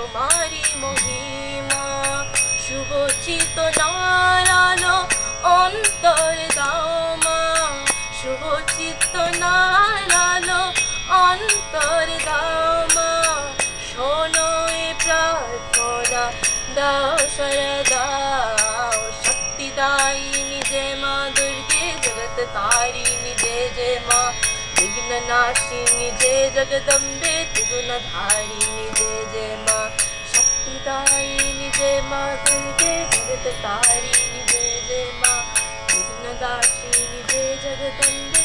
তোমারি মহিমা শুভ চেতনার আলো অন্তরে দাও মা শুভ চেতনার আলো অন্তরে দাও মা শোনো এ প্রার্থনা দাও সাড়া দাও শক্তি দায়িনী জয় মা দুর্গে জগত তারিणी जय जय माँ विघ्न नाशिनी जय जगदम्बे त्रिगुण धारिणी जय जय माँ शक्तिदायिनी जय माँ दुर्गे जगत तारिणी जय जय माँ विघ्न नाशिनी जय जगदम्बे